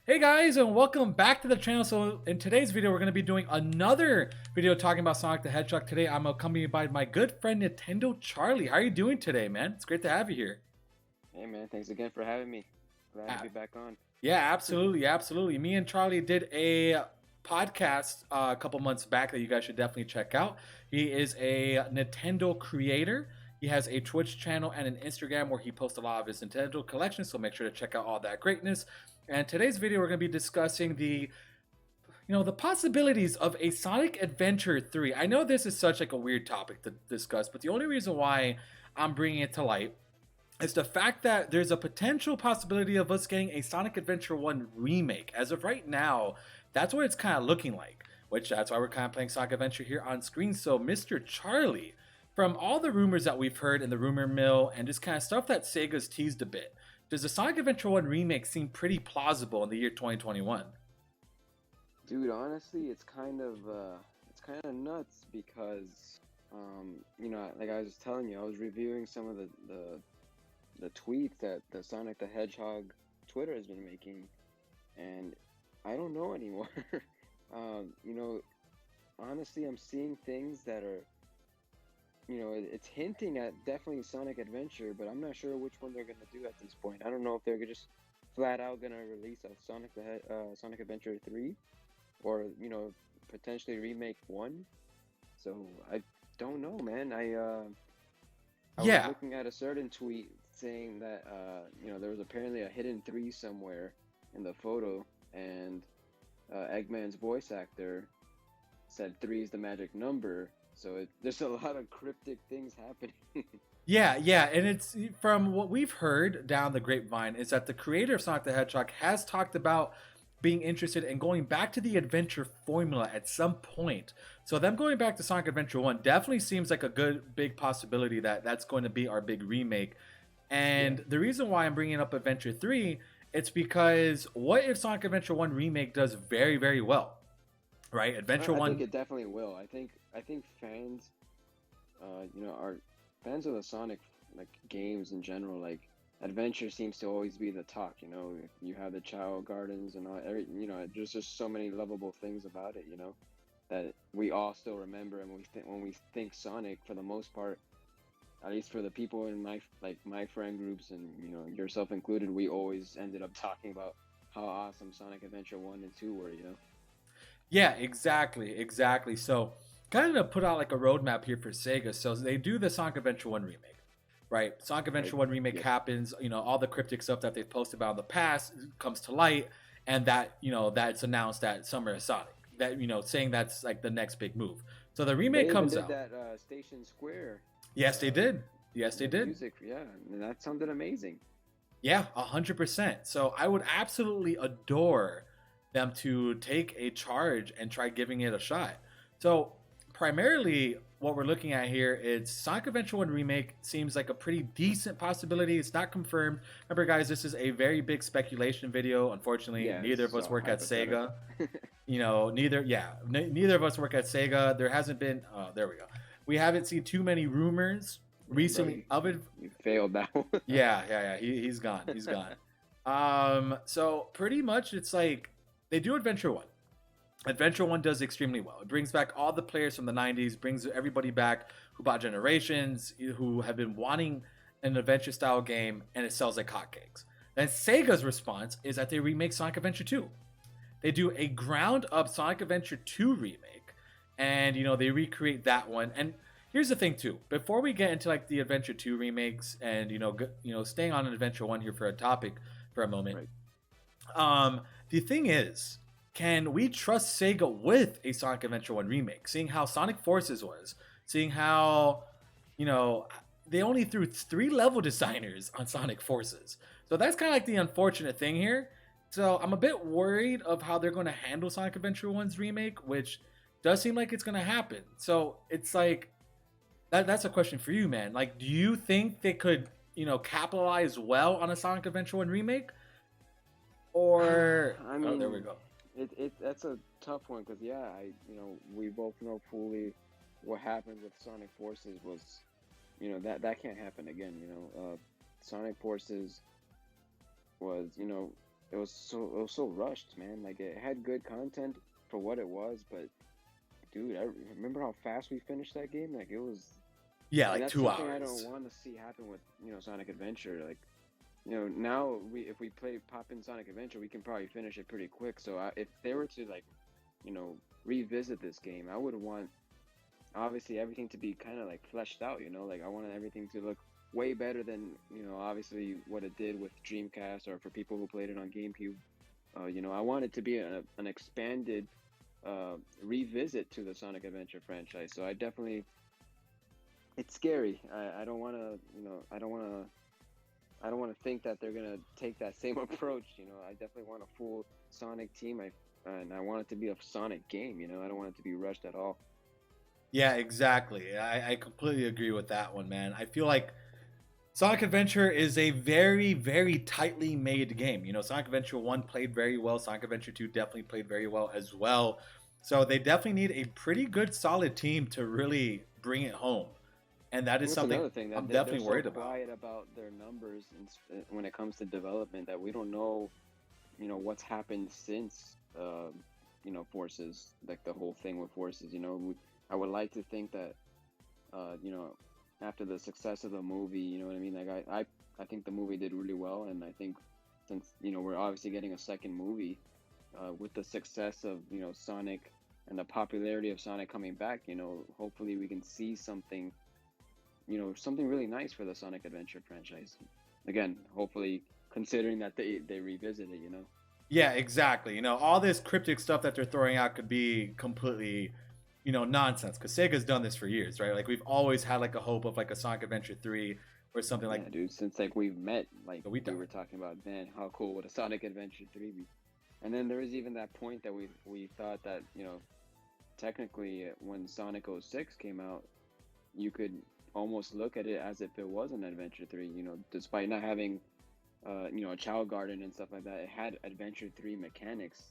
Hey guys, and welcome back to the channel. So in today's video, we're going to be doing another video talking about Sonic the Hedgehog. Today, I'm accompanied by my good friend Nintendo Charlie. How are you doing today, man? It's great to have you here. Hey man, thanks again for having me. Glad to Uh, be back on. yeah, absolutely, absolutely. Me and Charlie did a podcast a couple months back that you guys should definitely check out. He is a Nintendo creator. He has a Twitch channel and an Instagram where he posts a lot of his Nintendo collection, so make sure to check out all that greatness. And today's video, we're going to be discussing the possibilities of a Sonic Adventure 3. I know this is such like a weird topic to discuss, but the only reason why I'm bringing it to light is the fact that there's a potential possibility of us getting a Sonic Adventure 1 remake. As of right now, that's what it's kind of looking like, which that's why we're kind of playing Sonic Adventure here on screen. So, Mr. Charlie, from all the rumors that we've heard in the rumor mill and just kind of stuff that Sega's teased a bit, does the Sonic Adventure 1 remake seem pretty plausible in the year 2021? Dude, honestly, it's kind of nuts because like I was telling you, I was reviewing some of the tweets that the Sonic the Hedgehog Twitter has been making, and I don't know anymore. um, you know, honestly, I'm seeing things that are, it's hinting at definitely Sonic Adventure, but I'm not sure which one they're gonna do at this point. I don't know if they're just flat out gonna release a Sonic Adventure 3, or potentially remake 1. So I don't know, man. I was Yeah, looking at a certain tweet saying that there was apparently a hidden 3 somewhere in the photo, and Eggman's voice actor said 3 is the magic number. So there's a lot of cryptic things happening. yeah, and it's from what we've heard down the grapevine is that the creator of Sonic the Hedgehog has talked about being interested in going back to the adventure formula at some point. So them going back to Sonic Adventure 1 definitely seems like a good big possibility that that's going to be our big remake. Yeah, And the reason why I'm bringing up Adventure 3, it's because what if Sonic Adventure 1 remake does very very well, right? Adventure I think 1. it definitely will. I think fans, are fans of the Sonic like games in general. Like adventure seems to always be the talk. You have the Chow Gardens and all. There's just so many lovable things about it. That we all still remember, and when we think Sonic, for the most part, at least for the people in my friend groups, and yourself included, we always ended up talking about how awesome Sonic Adventure 1 and 2 were. Yeah, exactly, exactly. So, kind of to put out like a roadmap here for Sega. So they do the Sonic Adventure 1 remake, right? Sonic Right? Adventure 1 remake Yes. happens. All the cryptic stuff that they've posted about in the past comes to light, and that's announced at Summer of Sonic. That saying that's like the next big move. So the remake They even comes did out. that Station Square, Yes, they did. Yes, they the did. music, yeah, and that sounded amazing. Yeah, 100%. So I would absolutely adore them to take a charge and try giving it a shot. So primarily, what we're looking at here is Sonic Adventure 1 remake seems like a pretty decent possibility. It's not confirmed. Remember, guys, this is a very big speculation video. Unfortunately, Yeah, neither it's of us work at Sega. hypothetical. Neither of us work at Sega. There hasn't been. Oh, there we go. We haven't seen too many rumors Yeah, bro, recently of it. you failed that one. Yeah. He's gone. He's gone. So pretty much it's like they do Adventure 1. Adventure 1 does extremely well. It brings back all the players from the 90s, brings everybody back who bought Generations, who have been wanting an adventure style game, and it sells like hotcakes. Then Sega's response is that they remake Sonic Adventure 2. They do a ground up Sonic Adventure 2 remake, and they recreate that one. And here's the thing too. Before we get into like the Adventure 2 remakes, and staying on an Adventure 1 here for a topic for a moment. Right. The thing is, can we trust Sega with a Sonic Adventure 1 remake? Seeing how Sonic Forces was, seeing how, you know, they only threw 3 level designers on Sonic Forces. So that's kind of like the unfortunate thing here. So I'm a bit worried of how they're going to handle Sonic Adventure 1's remake, which does seem like it's going to happen. So it's like, that's a question for you, man. Like, do you think they could, capitalize well on a Sonic Adventure 1 remake? Or, I oh, there we mean, go. that's a tough one because yeah, we both know fully what happened with Sonic Forces was, that can't happen again. Sonic Forces was, it was so rushed, man. Like it had good content for what it was, but dude, I remember how fast we finished that game. Like it was, Yeah, and like that's two something I don't hours. want to see happen with Sonic Adventure. Like now if we play pop in Sonic Adventure, we can probably finish it pretty quick. So if they were to like revisit this game, I would want obviously everything to be kind of like fleshed out. Like I wanted everything to look way better than obviously what it did with Dreamcast or for people who played it on GameCube. I want it to be an expanded revisit to the Sonic Adventure franchise. So I definitely, it's scary. I don't want to, I don't want to think that they're gonna take that same approach. I definitely want a full Sonic team. And I want it to be a Sonic game. I don't want it to be rushed at all. Yeah, exactly. I completely agree with that one, man. I feel like Sonic Adventure is a very, very tightly made game. Sonic Adventure 1 played very well. Sonic Adventure 2 definitely played very well as well. So they definitely need a pretty good, solid team to really bring it home. And that And is that's something another thing I'm that they're definitely so worried about. quiet about their numbers when it comes to development that we don't know, what's happened since, Forces, like the whole thing with Forces. I would like to think that, uh, you know, after the success of the movie, you know what I mean. Like I think the movie did really well, and I think since we're obviously getting a second movie, with the success of Sonic and the popularity of Sonic coming back, hopefully we can see something really nice for the Sonic Adventure franchise. Again, hopefully considering that they revisit it. Yeah, exactly. All this cryptic stuff that they're throwing out could be completely, nonsense. Because Sega's done this for years, right? Like we've always had like a hope of like a Sonic Adventure 3 or something like Yeah, dude. Since like we've met, like that we we done. were talking about, man, how cool would a Sonic Adventure 3 be? And then there was even that point that we thought that technically when Sonic '06 came out, you could almost look at it as if it was an Adventure 3. Despite not having a Child Garden and stuff like that, it had Adventure 3 mechanics.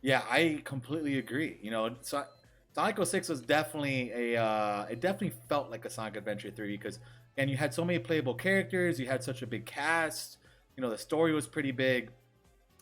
Yeah, I completely agree. Sonic 06 was definitely it definitely felt like a Sonic Adventure 3 because, and you had so many playable characters, you had such a big cast, the story was pretty big,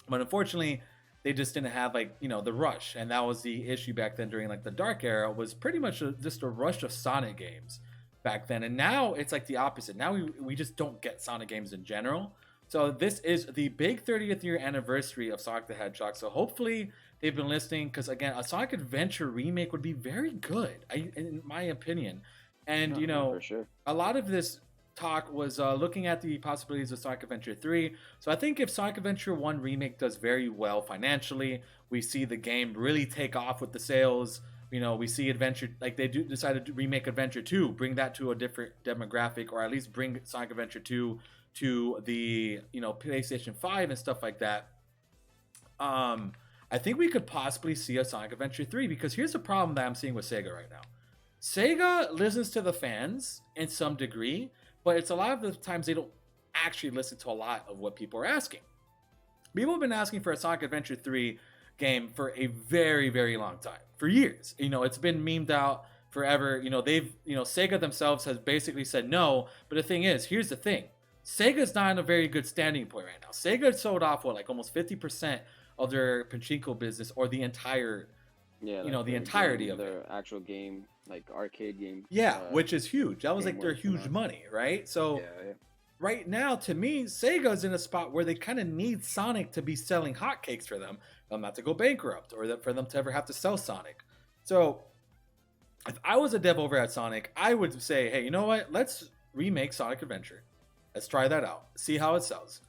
but unfortunately, they just didn't have like, the rush. And that was the issue back then during like the dark era was pretty much just a rush of Sonic games back then. And now it's like the opposite. Now we just don't get Sonic games in general. So this is the big 30th year anniversary of Sonic the Hedgehog. So hopefully they've been listening because again, a Sonic Adventure remake would be very good, in my opinion. And No, yeah, for sure. a lot of this talk was looking at the possibilities of Sonic Adventure 3. So I think if Sonic Adventure 1 remake does very well financially, we see the game really take off with the sales. We see Adventure, like they do decided to remake Adventure 2, bring that to a different demographic, or at least bring Sonic Adventure 2 to the PlayStation 5 and stuff like that. I think we could possibly see a Sonic Adventure 3 because here's the problem that I'm seeing with Sega right now. Sega listens to the fans in some degree, but it's a lot of the times they don't actually listen to a lot of what people are asking. People have been asking for a Sonic Adventure 3 game for a very, very long time, for years. It's been memed out forever. Sega themselves has basically said no. But the thing is, here's the thing: Sega's not in a very good standing point right now. Sega sold off like almost 50% of their pachinko business, or the entire, Yeah, like the their entirety game, of it. their actual game, like arcade game. Yeah, which is huge. That was Game like their where it's been huge on. money, right? So Yeah, yeah. right now, to me, Sega's in a spot where they kind of need Sonic to be selling hotcakes for them not to go bankrupt, or for them to ever have to sell Sonic. So if I was a dev over at Sonic, I would say, hey, you know what? Let's remake Sonic Adventure. Let's try that out. See how it sells.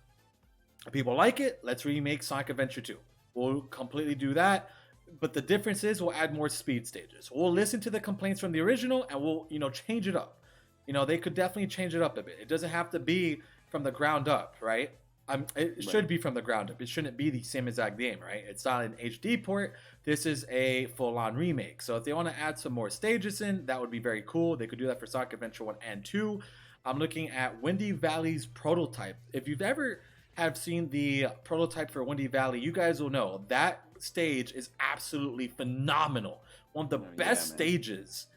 If people like it, let's remake Sonic Adventure 2. We'll completely do that. But the difference is we'll add more speed stages. We'll listen to the complaints from the original and we'll, change it up. They could definitely change it up a bit. It doesn't have to be from the ground up, right? It should Right. be from the ground up. It shouldn't be the same exact game, right? It's not an HD port. This is a full-on remake. So if they want to add some more stages in, that would be very cool. They could do that for Sonic Adventure 1 and 2. I'm looking at Windy Valley's prototype. If you've ever have seen the prototype for Windy Valley, you guys will know that stage is absolutely phenomenal. One of the Oh, yeah, best man. stages,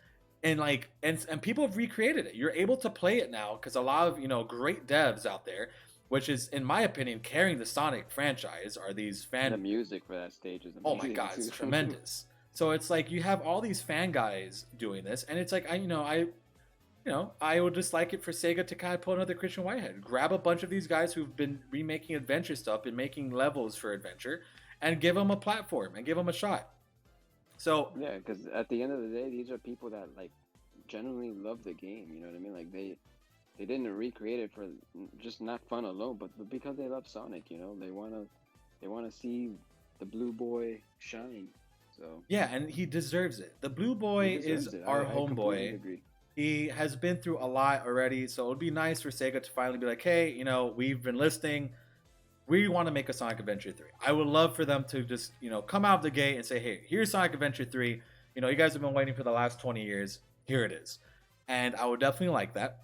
and people have recreated it. You're able to play it now because a lot of great devs out there which is, in my opinion, carrying the Sonic franchise, are these The fan. music for that stage is Oh my amazing god, it's too. tremendous. So it's like you have all these fan guys doing this, and it's like I would just like it for Sega to kind of pull another Christian Whitehead, grab a bunch of these guys who've been remaking adventure stuff and making levels for adventure, and give them a platform and give them a shot. So Yeah, because at the end of the day, these are people that like genuinely love the game. You know what I mean? Like they didn't recreate it for just not fun alone, but because they love Sonic. You know, they wanna see the blue boy shine. So yeah, and he deserves it. The Blue he Boy is deserves it. our I completely homeboy. agree. He has been through a lot already, so it would be nice for Sega to finally be like, hey, we've been listening. We want to make a Sonic Adventure 3. I would love for them to just, come out of the gate and say, hey, here's Sonic Adventure 3. You guys have been waiting for the last 20 years. Here it is. And I would definitely like that.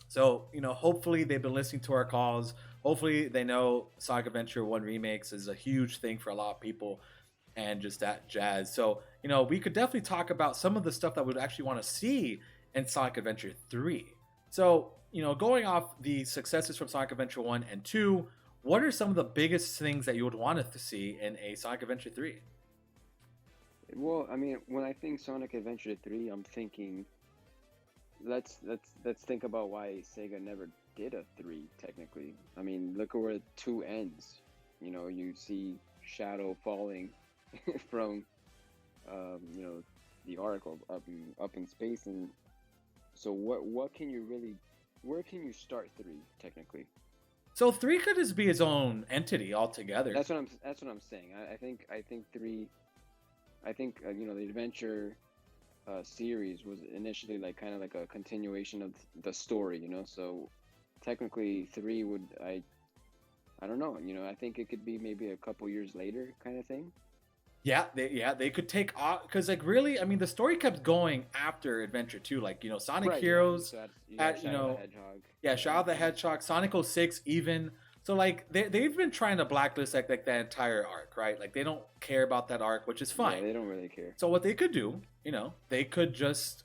So, hopefully they've been listening to our calls. Hopefully they know Sonic Adventure 1 remakes is a huge thing for a lot of people and just that jazz. So, we could definitely talk about some of the stuff that we'd actually want to see in Sonic Adventure 3. So, going off the successes from Sonic Adventure 1 and 2, what are some of the biggest things that you would want to see in a Sonic Adventure 3? Well, I mean, when I think Sonic Adventure 3, I'm thinking let's think about why Sega never did a 3 technically. I mean, look at where 2 ends. You see Shadow falling from the arc up in space, and so what can you really where can you start 3 technically? So 3 could just be its own entity altogether. That's what I'm saying. I think 3. I think the adventure series was initially like kind of like a continuation of the story. So technically 3 would I don't know. I think it could be maybe a couple years later kind of thing. They could take off because like really, I mean, the story kept going after Adventure 2. Like Sonic Right. Yeah. Heroes, You got at Shadow the Hedgehog. yeah, Yeah. Shadow of the Hedgehog, Sonic 06 even. So like they've been trying to blacklist like that entire arc, right? Like they don't care about that arc, which is Yeah. fine. They don't really care. So what they could do, they could just,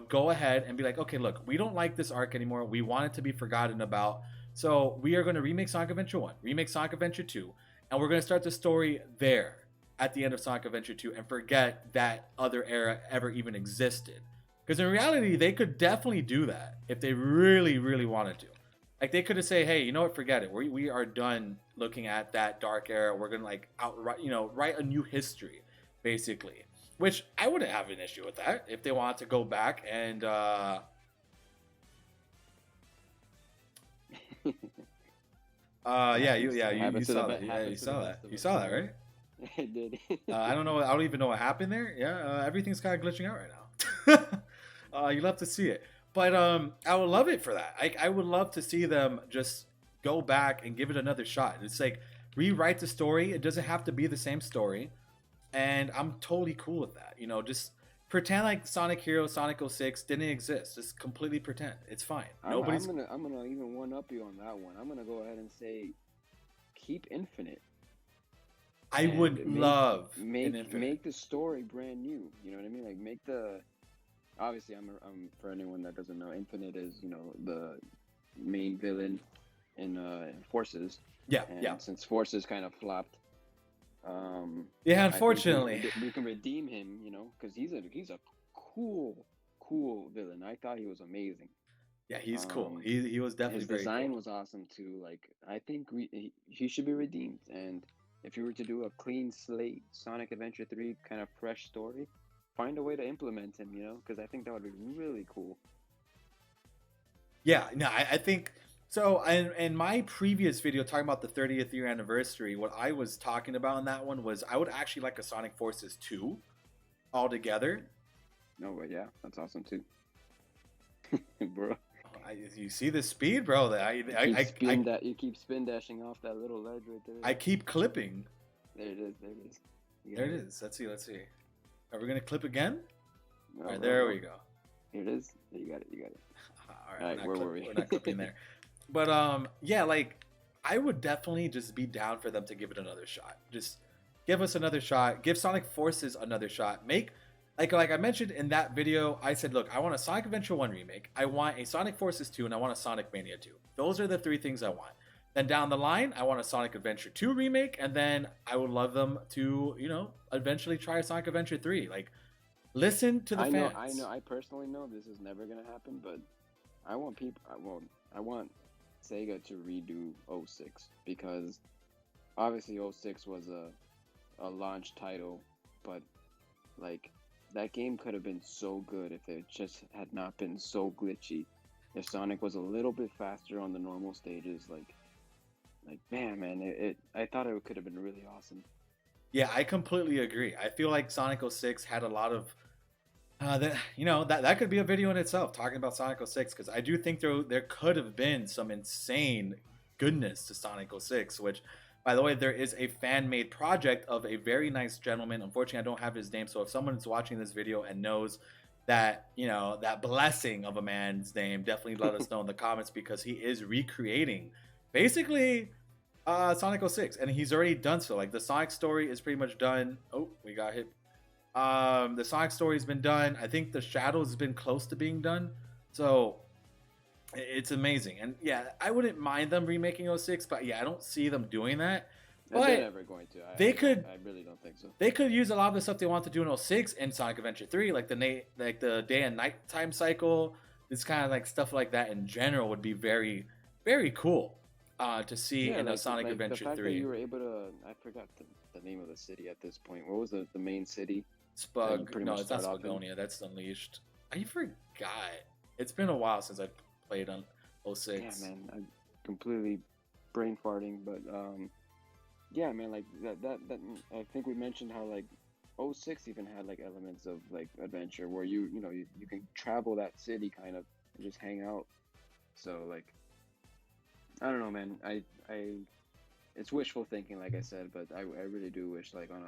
go ahead and be like, okay, look, we don't like this arc anymore. We want it to be forgotten about. So we are going to remake Sonic Adventure 1, remake Sonic Adventure 2, and we're going to start the story there at the end of Sonic Adventure 2 and forget that other era ever even existed. Because in reality, they could definitely do that if they really, really wanted to. Like they could have say, hey, you know what, forget it. We are done looking at that dark era. We're gonna like outright, write a new history, basically. Which I wouldn't have an issue with that if they wanted to go back and you saw that. Yeah, you saw that. You saw that, right? I did. I don't know. I don't even know what happened there. Yeah, everything's kind of glitching out right now. You'll have to see it. But I would love it for that. I would love to see them just go back and give it another shot. It's like rewrite the story. It doesn't have to be the same story, and I'm totally cool with that. Just pretend like Sonic Heroes, Sonic 06 didn't exist. Just completely pretend. It's fine. I'm gonna even one up you on that one. I'm gonna go ahead and say keep Infinite. I would love make the story brand new. You know what I mean? Like make the obviously I'm for anyone that doesn't know, Infinite is the main villain in Forces. Yeah, and since Forces kind of flopped, unfortunately we can redeem him. Because he's a cool villain. I thought he was amazing. Yeah, he's cool. He was definitely his very design cool. was awesome too. Like I think he should be redeemed. And if you were to do a clean slate Sonic Adventure 3 kind of fresh story, find a way to implement him, because I think that would be really cool. Yeah, no, I think so. In my previous video talking about the 30th year anniversary, what I was talking about in that one was I would actually like a Sonic Forces 2 altogether. No, but yeah, that's awesome too, bro. You see the speed, bro? You keep spin dashing off that little ledge right there. I keep clipping. There it is. There it is. Let's see. Are we gonna clip again? No, all right, there we go. Here it is. You got it. All right, where were we? We're not clipping there. But yeah, like I would definitely just be down for them to give it another shot. Just give us another shot. Give Sonic Forces another shot. Make like I mentioned in that video, I said, look, I want a Sonic Adventure 1 remake. I want a Sonic Forces 2, and I want a Sonic Mania 2. Those are the 3 things I want. Then down the line, I want a Sonic Adventure 2 remake, and then I would love them to, eventually try a Sonic Adventure 3. Like, listen to the I know. fans. I personally know this is never gonna happen, but I want people. I want Sega to redo '06 because obviously '06 was a launch title, but like that game could have been so good if it just had not been so glitchy. If Sonic was a little bit faster on the normal stages, like man, I thought it could have been really awesome. Yeah, I completely agree. I feel like Sonic 06 had a lot of that that could be a video in itself talking about Sonic 06 because I do think there could have been some insane goodness to Sonic 06, which by the way, there is a fan made project of a very nice gentleman. Unfortunately, I don't have his name, so if someone is watching this video and knows that that blessing of a man's name, definitely let us know in the comments because he is recreating basically Sonic 06, and he's already done so. Like the Sonic story is pretty much done. Oh, we got hit. The Sonic story's been done. I think the Shadows has been close to being done. So it's amazing. And yeah, I wouldn't mind them remaking '06, but yeah, I don't see them doing that. And they're But never going to. they could I really don't think so. they could use a lot of the stuff they want to do in '06 in Sonic Adventure 3, like the day and night time cycle. This kind of like stuff like that in general would be very, very cool to see Yeah, in a Sonic like the Adventure fact that 3. you were able to. I forgot the name of the city at this point. What was the main city that you Spug. pretty No, much it's not start off in? Spagonia. That's Unleashed. I forgot. It's been a while since I played on Yeah, 06. man, I'm completely brain farting, but yeah, man, like that. I think we mentioned how like '06 even had like elements of like adventure where you can travel that city kind of and just hang out. So like I don't know, man. I it's wishful thinking, like I said, but I really do wish like on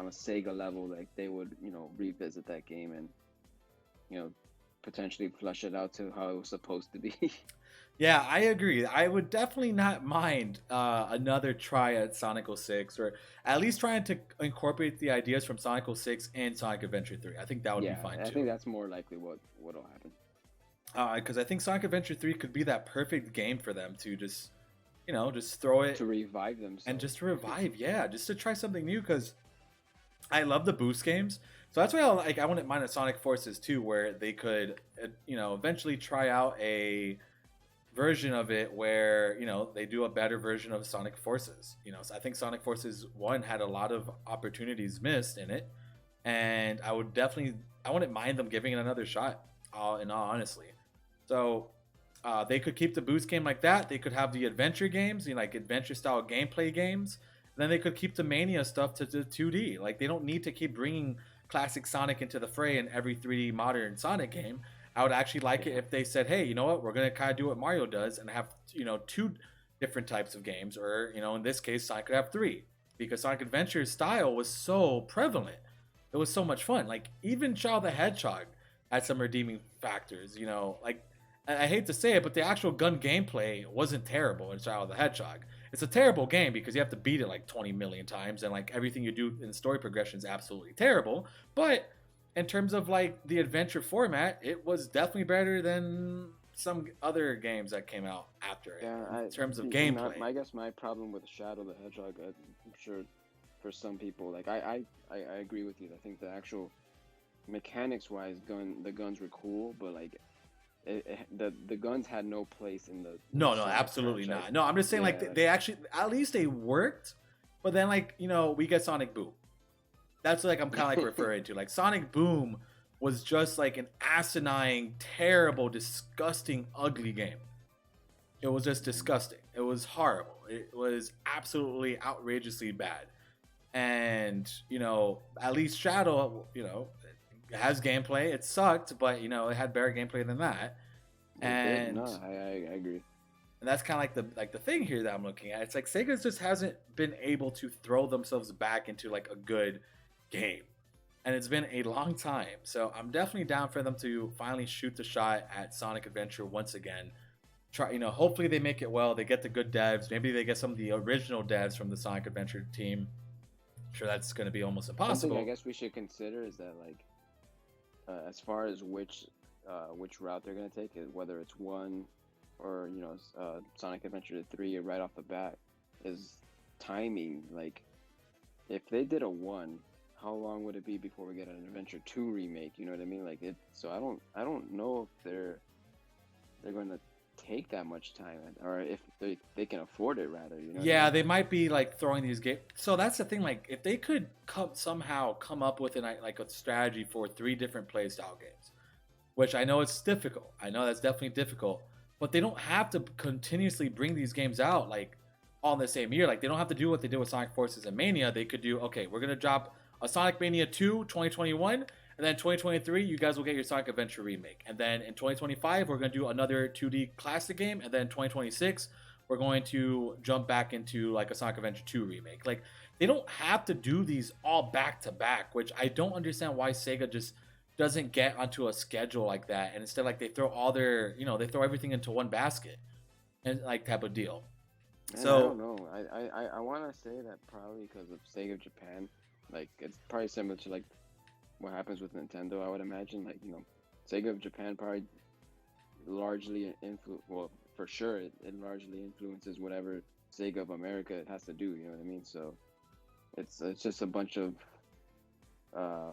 a Sega level, like they would revisit that game and you know potentially flush it out to how it was supposed to be. Yeah, I agree. I would definitely not mind another try at Sonic 06, or at least trying to incorporate the ideas from Sonic 06 and Sonic Adventure 3. I think that would be Yeah, fine I too. think that's more likely what'll happen. Because I think Sonic Adventure 3 could be that perfect game for them to just, just throw To it revive and themselves. just to revive. Yeah, just to try something new because I love the boost games. So that's why I wouldn't mind a Sonic Forces too, where they could, eventually try out a version of it where they do a better version of Sonic Forces. So I think Sonic Forces 1 had a lot of opportunities missed in it, and I wouldn't mind them giving it another shot. In all honestly, so they could keep the boost game like that. They could have the adventure games, like adventure style gameplay games. And then they could keep the Mania stuff to the 2D. Like they don't need to keep bringing classic Sonic into the fray in every 3D modern Sonic game. I would actually like it Yeah. if they said, "Hey, you know what? We're gonna kind of do what Mario does and have two different types of games, or in this case, Sonic could have three because Sonic Adventure's style was so prevalent. It was so much fun. Like even Child the Hedgehog had some redeeming factors. Like I hate to say it, but the actual gun gameplay wasn't terrible in Child the Hedgehog. It's a terrible game because you have to beat it like 20 million times, and like everything you do in story progression is absolutely terrible. But in terms of like the adventure format, it was definitely better than some other games that came out after it Yeah, in terms of my, gameplay. I guess my problem with Shadow the Hedgehog, I'm sure for some people, like I agree with you. I think the actual mechanics wise, the guns were cool, but like the guns had no place in the No, no, Sonic absolutely franchise. not. No, I'm just saying Yeah, like they actually at least they worked, but then like we get Sonic Boom. That's like I'm kind of like referring to. Like Sonic Boom was just like an asinine, terrible, disgusting, ugly game. It was just disgusting. It was horrible. It was absolutely outrageously bad. And at least Shadow, it has gameplay. It sucked, but it had better gameplay than that. it did. No, And I agree. that's kind of like the thing here that I'm looking at. It's like Sega just hasn't been able to throw themselves back into like a good game, and it's been a long time. So I'm definitely down for them to finally shoot the shot at Sonic Adventure once again. Try, hopefully they make it well. They get the good devs. Maybe they get some of the original devs from the Sonic Adventure team. I'm sure that's going to be almost Something I impossible. guess we should consider is that like as far as which route they're gonna take, whether it's one or Sonic Adventure 3 right off the bat is timing. Like, if they did a 1, how long would it be before we get an Adventure 2 remake? You know what I mean? Like, it. So I don't know if they're going to take that much time, or if they can afford it, rather. You know what I Yeah, mean? they might be like throwing these games. So that's the thing. Like, if they could somehow come up with like a strategy for 3 different playstyle games, which I know it's difficult. I know that's definitely difficult, but they don't have to continuously bring these games out like all in the same year. Like, they don't have to do what they did with Sonic Forces and Mania. They could do, okay, we're gonna drop a Sonic Mania 2 2021, and then 2023 you guys will get your Sonic Adventure remake, and then in 2025 we're gonna do another 2D classic game, and then 2026 we're going to jump back into like a Sonic Adventure 2 remake. Like, they don't have to do these all back to back, which I don't understand why Sega just doesn't get onto a schedule like that, and instead, like, they throw all their, they throw everything into one basket and like type of deal. Man, I don't So know. I want to say that probably because of Sega Japan. Like, it's probably similar to like what happens with Nintendo. I would imagine, like, Sega of Japan probably largely well, for sure it largely influences whatever Sega of America has to do. You know what I mean? So it's just a bunch of uh,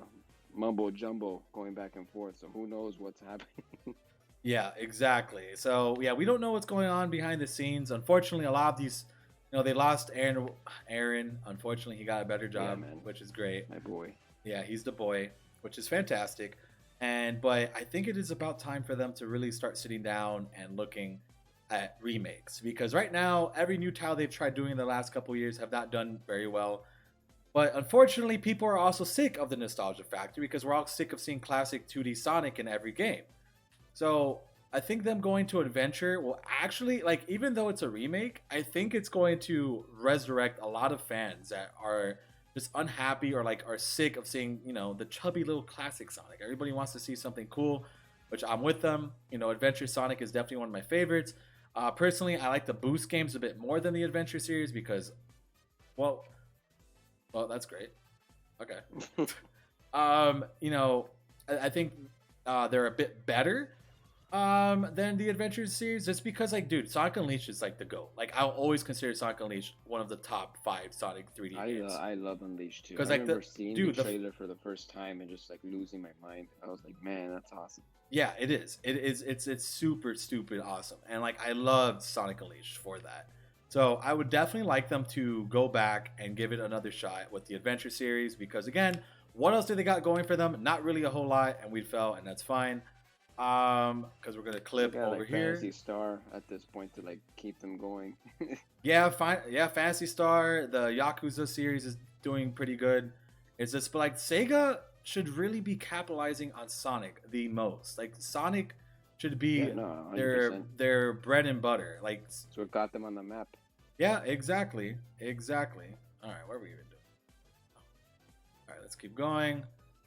mumbo jumbo going back and forth. So who knows what's happening? yeah, exactly. So yeah, we don't know what's going on behind the scenes. Unfortunately, a lot of these, they lost Aaron. Aaron, unfortunately, he got a better Yeah, job, man, which is great. my boy. Yeah, he's the boy, which is fantastic. But I think it is about time for them to really start sitting down and looking at remakes, because right now every new title they've tried doing in the last couple years have not done very well. But unfortunately, people are also sick of the nostalgia factor, because we're all sick of seeing classic 2D Sonic in every game. So I think them going to Adventure will actually, like, even though it's a remake, I think it's going to resurrect a lot of fans that are just unhappy or like are sick of seeing, the chubby little classic Sonic. Everybody wants to see something cool, which I'm with them. Adventure Sonic is definitely one of my favorites. Personally, I like the Boost games a bit more than the Adventure series because, well, that's great. Okay. I think they're a bit better than the Adventures series, just because, like, dude, Sonic Unleashed is like the GOAT. Like, I'll always consider Sonic Unleashed one of the top 5 Sonic 3D games. I love Unleashed too. I Because, like, remember seeing dude, the trailer for the first time and just like losing my mind. I was like, man, that's awesome. yeah, it is. It is. It's super stupid awesome, and like, I loved Sonic Unleashed for that. So I would definitely like them to go back and give it another shot with the Adventure series, because again, what else do they got going for them? Not really a whole lot, and we fell, and that's fine. Because we're gonna clip Got over like here. Fantasy Star at this point to like keep them going. Yeah, fine. Yeah, Fantasy Star, the Yakuza series is doing pretty good. It's just, but like, Sega should really be capitalizing on Sonic the most. Like, Sonic should be Yeah, no, their 100%. their bread and butter. Like, So it got them on the map. yeah, exactly, exactly. All right, what are we even doing? All right, let's keep going.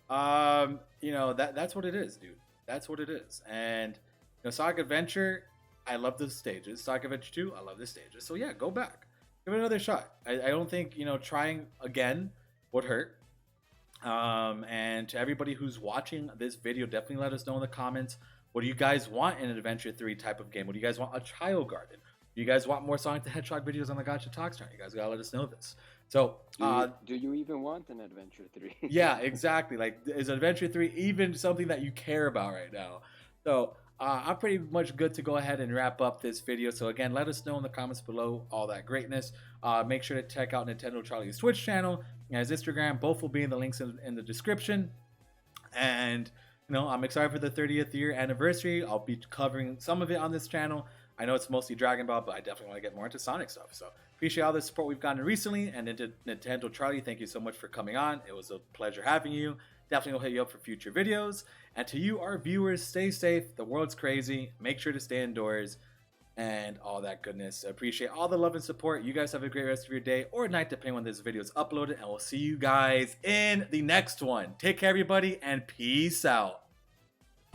That's what it is, dude. That's what it is. And Sonic Adventure, I love the stages. Sonic Adventure 2, I love the stages. So yeah, go back, give it another shot. I don't think trying again would hurt. And to everybody who's watching this video, definitely let us know in the comments, what do you guys want in an Adventure 3 type of game? What do you guys want? A Child Garden? Do you guys want more Sonic the Hedgehog videos on the Gotcha Talks channel? You guys gotta let us know this. So, Do you even want an Adventure 3? yeah, exactly. Like, is Adventure 3 even something that you care about right now? So, I'm pretty much good to go ahead and wrap up this video. So again, let us know in the comments below all that greatness. Make sure to check out Nintendo Charlie's Twitch channel and his Instagram. Both will be in the links in the description. And I'm excited for the 30th year anniversary. I'll be covering some of it on this channel. I know it's mostly Dragon Ball, but I definitely want to get more into Sonic stuff. So appreciate all the support we've gotten recently. And into Nintendo Charlie, thank you so much for coming on. It was a pleasure having you. Definitely will hit you up for future videos. And to you, our viewers, stay safe. The world's crazy. Make sure to stay indoors and all that goodness. I appreciate all the love and support. You guys have a great rest of your day or night, depending when this video is uploaded. And we'll see you guys in the next one. Take care, everybody, and peace out.